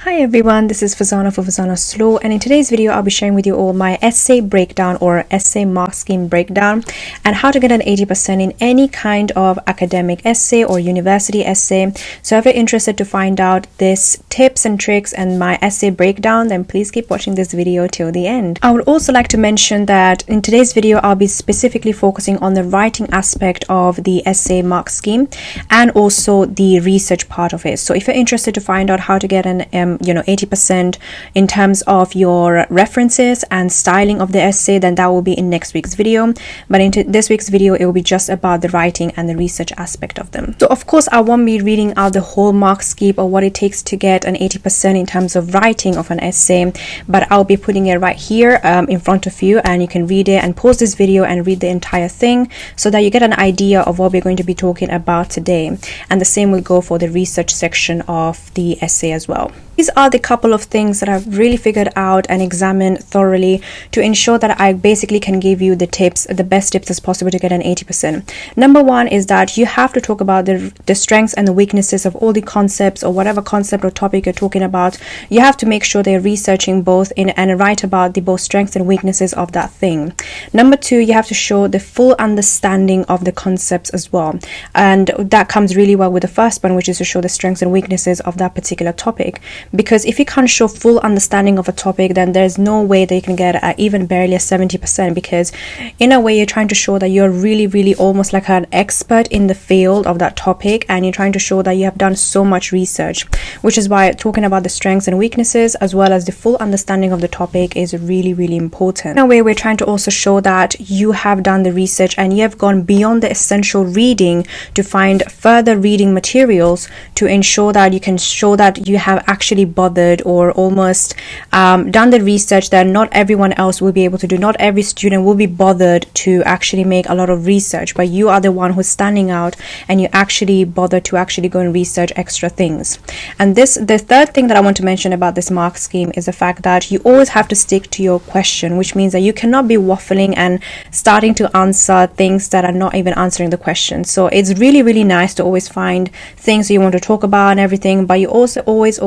Hi everyone, this is Fazana for Fazana Slow, and in today's video I'll be sharing with you all my essay breakdown or essay mark scheme breakdown and how to get an 80% in any kind of academic essay or university essay. So if you're interested to find out this tips and tricks and my essay breakdown, then please keep watching this video till the end. I would also like to mention that in today's video I'll be specifically focusing on the writing aspect of the essay mark scheme and also the research part of it. So if you're interested to find out how to get an 80% in terms of your references and styling of the essay, then that will be in next week's video. But in this week's video, it will be just about the writing and the research aspect of them. So of course, I won't be reading out the whole mark scheme or what it takes to get an 80% in terms of writing of an essay, but I'll be putting it right here in front of you, and you can read it and pause this video and read the entire thing so that you get an idea of what we're going to be talking about today. And the same will go for the research section of the essay as well. These are the couple of things that I've really figured out and examined thoroughly to ensure that I basically can give you the tips, the best tips as possible to get an 80%. Number one is that you have to talk about the strengths and the weaknesses of all the concepts or whatever concept or topic you're talking about. You have to make sure they're researching both and write about the both strengths and weaknesses of that thing. Number two, you have to show the full understanding of the concepts as well. And that comes really well with the first one, which is to show the strengths and weaknesses of that particular topic. Because if you can't show full understanding of a topic, then there's no way that you can get even barely a 70%, because in a way you're trying to show that you're really almost like an expert in the field of that topic, and you're trying to show that you have done so much research, which is why talking about the strengths and weaknesses as well as the full understanding of the topic is really important. In a way, we're trying to also show that you have done the research and you have gone beyond the essential reading to find further reading materials to ensure that you can show that you have actually bothered or almost done the research that not everyone else will be able to do. Not every student will be bothered to actually make a lot of research, but you are the one who's standing out and you actually bother to actually go and research extra things. And the third thing that I want to mention about this mark scheme is the fact that you always have to stick to your question, which means that you cannot be waffling and starting to answer things that are not even answering the question. So it's really nice to always find things that you want to talk about and everything, but you also always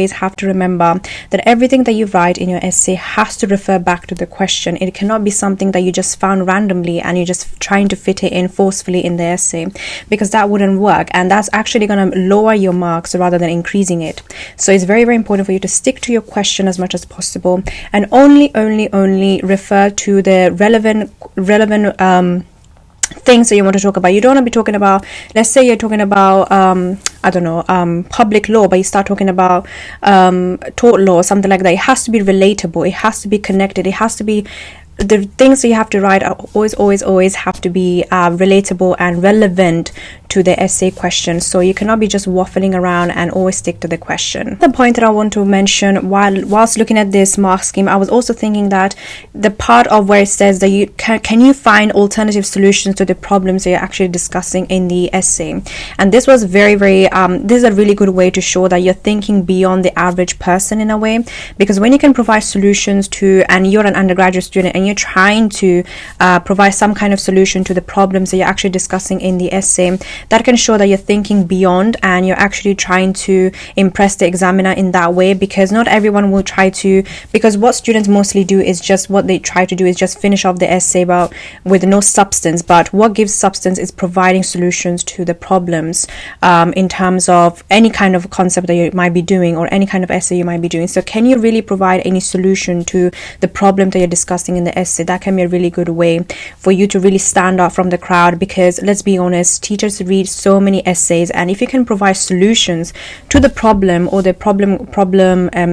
have to remember that everything that you write in your essay has to refer back to the question. It cannot be something that you just found randomly and you're just trying to fit it in forcefully in the essay, because that wouldn't work, and that's actually going to lower your marks rather than increasing it. So it's very important for you to stick to your question as much as possible and only refer to the relevant things that you want to talk about. You don't want to be talking about, let's say you're talking about public law, but you start talking about tort law or something like that. It has to be relatable, it has to be connected, it has to be, the things that you have to write are always have to be relatable and relevant to the essay question. So you cannot be just waffling around and always stick to the question. The point that I want to mention whilst looking at this mark scheme, I was also thinking that the part of where it says that you can you find alternative solutions to the problems that you're actually discussing in the essay, and this was very this is a really good way to show that you're thinking beyond the average person in a way, because when you can provide solutions to, and you're an undergraduate student and you're trying to provide some kind of solution to the problems that you're actually discussing in the essay, that can show that you're thinking beyond and you're actually trying to impress the examiner in that way. Because not everyone will try to, because what students mostly do is just, what they try to do is just finish off the essay with no substance. But what gives substance is providing solutions to the problems in terms of any kind of concept that you might be doing or any kind of essay you might be doing. So can you really provide any solution to the problem that you're discussing in the essay? That can be a really good way for you to really stand out from the crowd, because let's be honest, teachers read so many essays, and if you can provide solutions to the problem or the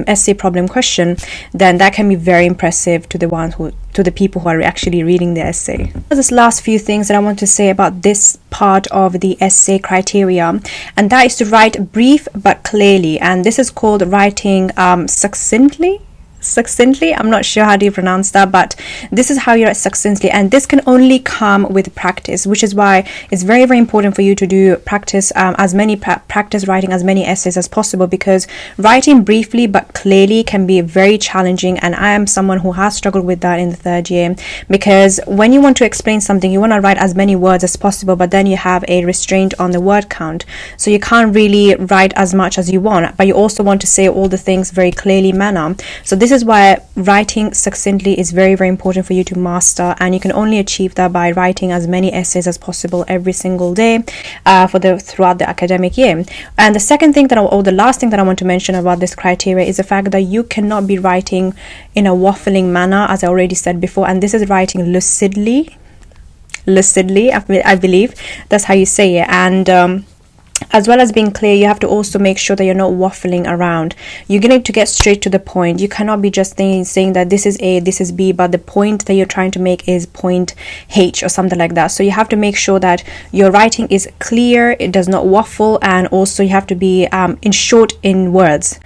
essay problem question, then that can be very impressive to the people who are actually reading the essay. This last few things that I want to say about this part of the essay criteria, and that is to write brief but clearly, and this is called writing succinctly. succinctly. I'm not sure how do you pronounce that, but this is how you write succinctly, and this can only come with practice, which is why it's very, very important for you to do practice practice writing as many essays as possible, because writing briefly but clearly can be very challenging, and I am someone who has struggled with that in the third year, because when you want to explain something, you want to write as many words as possible, but then you have a restraint on the word count, so you can't really write as much as you want, but you also want to say all the things very clearly manner. So this is why writing succinctly is very, very important for you to master, and you can only achieve that by writing as many essays as possible every single day throughout the academic year. And the second thing the last thing that I want to mention about this criteria is the fact that you cannot be writing in a waffling manner, as I already said before, and this is writing lucidly, I believe that's how you say it. And as well as being clear, you have to also make sure that you're not waffling around. You're going to get straight to the point. You cannot be just saying that this is A, this is B, but the point that you're trying to make is point H or something like that. So you have to make sure that your writing is clear, it does not waffle, and also you have to be short in words.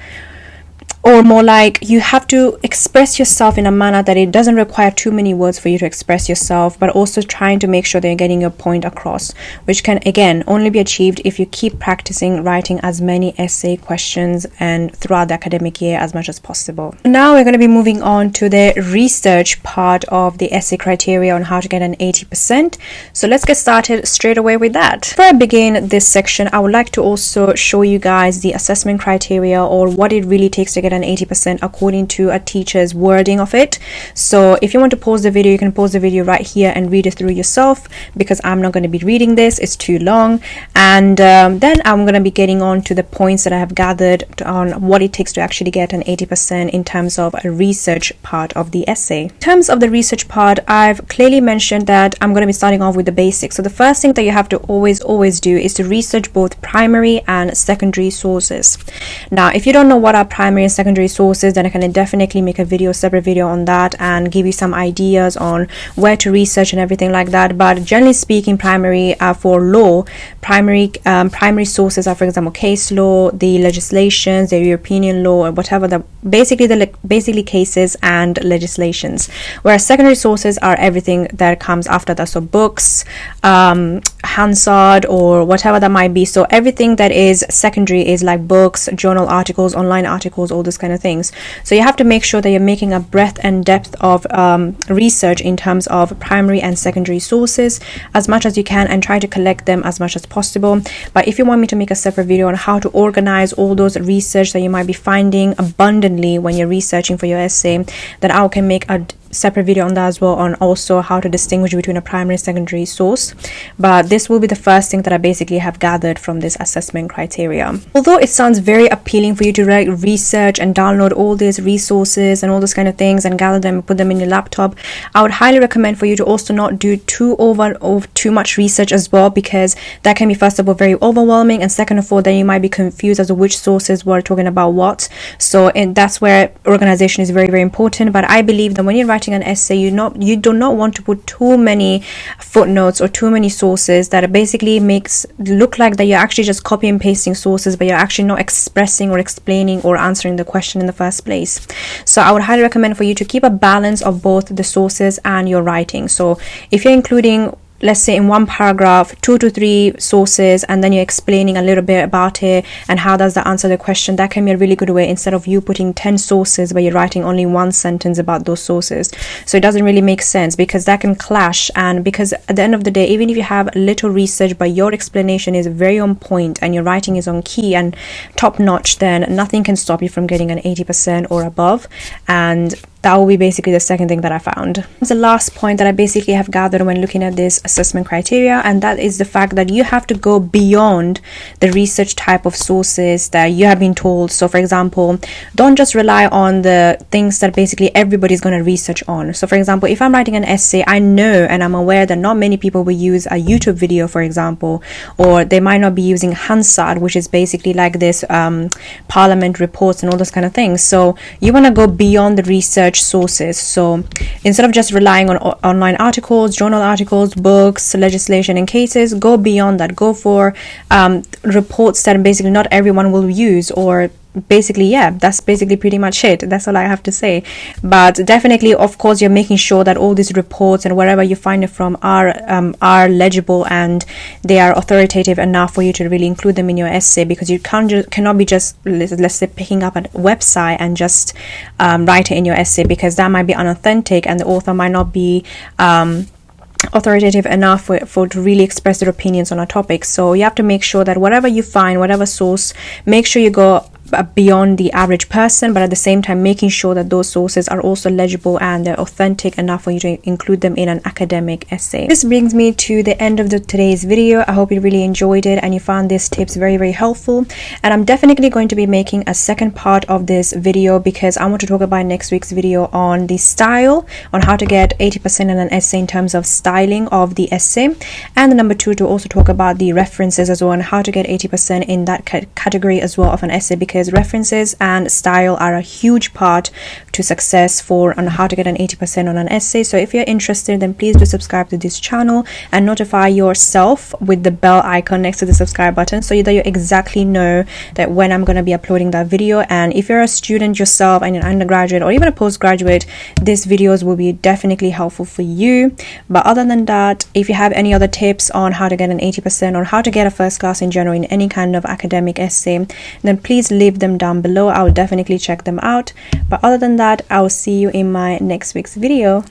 Or more like, you have to express yourself in a manner that it doesn't require too many words for you to express yourself, but also trying to make sure that you're getting your point across, which can again only be achieved if you keep practicing writing as many essay questions and throughout the academic year as much as possible. Now we're going to be moving on to the research part of the essay criteria on how to get an 80%. So let's get started straight away with that. Before I begin this section, I would like to also show you guys the assessment criteria, or what it really takes to get an 80% according to a teacher's wording of it. So if you want to pause the video, you can pause the video right here and read it through yourself, because I'm not going to be reading this, it's too long. And then I'm going to be getting on to the points that I have gathered on what it takes to actually get an 80% in terms of a research part of the essay. In terms of the research part, I've clearly mentioned that I'm going to be starting off with the basics. So the first thing that you have to always do is to research both primary and secondary sources. Now, if you don't know what are primary and secondary sources, then I can definitely make a separate video on that and give you some ideas on where to research and everything like that. But generally speaking, primary for law, primary sources are, for example, case law, the legislations, the European law, or whatever, basically cases and legislations, whereas secondary sources are everything that comes after that. So books, Hansard, or whatever that might be. So everything that is secondary is like books, journal articles, online articles, all those kind of things. So you have to make sure that you're making a breadth and depth of research in terms of primary and secondary sources as much as you can, and try to collect them as much as possible. But if you want me to make a separate video on how to organize all those research that you might be finding abundantly when you're researching for your essay, then I can make a separate video on that as well, on also how to distinguish between a primary and secondary source. But this will be the first thing that I basically have gathered from this assessment criteria. Although it sounds very appealing for you to research and download all these resources and all those kind of things and gather them and put them in your laptop, I would highly recommend for you to also not do too much research as well, because that can be, first of all, very overwhelming, and second of all, then you might be confused as to which sources were talking about what. So that's where organization is very, very important. But I believe that when you're writing an essay, you do not want to put too many footnotes or too many sources that basically makes look like that you're actually just copy and pasting sources, but you're actually not expressing or explaining or answering the question in the first place. So I would highly recommend for you to keep a balance of both the sources and your writing. So if you're including, let's say, in one paragraph 2 to 3 sources, and then you're explaining a little bit about it and how does that answer the question, that can be a really good way, instead of you putting 10 sources but you're writing only one sentence about those sources. So it doesn't really make sense, because that can clash. And because at the end of the day, even if you have little research but your explanation is very on point and your writing is on key and top notch, then nothing can stop you from getting an 80% or above. And that will be basically the second thing that I found. The last point that I basically have gathered when looking at this assessment criteria, and that is the fact that you have to go beyond the research type of sources that you have been told. So for example, don't just rely on the things that basically everybody's going to research on. So for example, if I'm writing an essay, I know and I'm aware that not many people will use a YouTube video, for example, or they might not be using Hansard, which is basically like this parliament reports and all those kind of things. So you want to go beyond the research sources. So instead of just relying on online articles, journal articles, books, legislation and cases, go beyond that. Go for reports that basically not everyone will use, or basically, yeah, that's basically pretty much it. That's all I have to say. But definitely, of course, you're making sure that all these reports and wherever you find it from are legible and they are authoritative enough for you to really include them in your essay, because you cannot be just, let's say, picking up a website and just write it in your essay, because that might be unauthentic and the author might not be authoritative enough for to really express their opinions on a topic. So you have to make sure that whatever you find, whatever source, make sure you go beyond the average person, but at the same time making sure that those sources are also legible and they're authentic enough for you to include them in an academic essay. This brings me to the end of today's video. I hope you really enjoyed it and you found these tips very, very helpful, and I'm definitely going to be making a second part of this video, because I want to talk about next week's video on the style, on how to get 80% in an essay in terms of styling of the essay, and the number 2 to also talk about the references as well, and how to get 80% in that category as well of an essay, because references and style are a huge part to success on how to get an 80% on an essay. So if you're interested, then please do subscribe to this channel and notify yourself with the bell icon next to the subscribe button, so that you exactly know that when I'm going to be uploading that video. And if you're a student yourself and an undergraduate or even a postgraduate, these videos will be definitely helpful for you. But other than that, if you have any other tips on how to get an 80% or how to get a first class in general in any kind of academic essay, then please leave them down below. I will definitely check them out. But other than that, I will see you in my next week's video.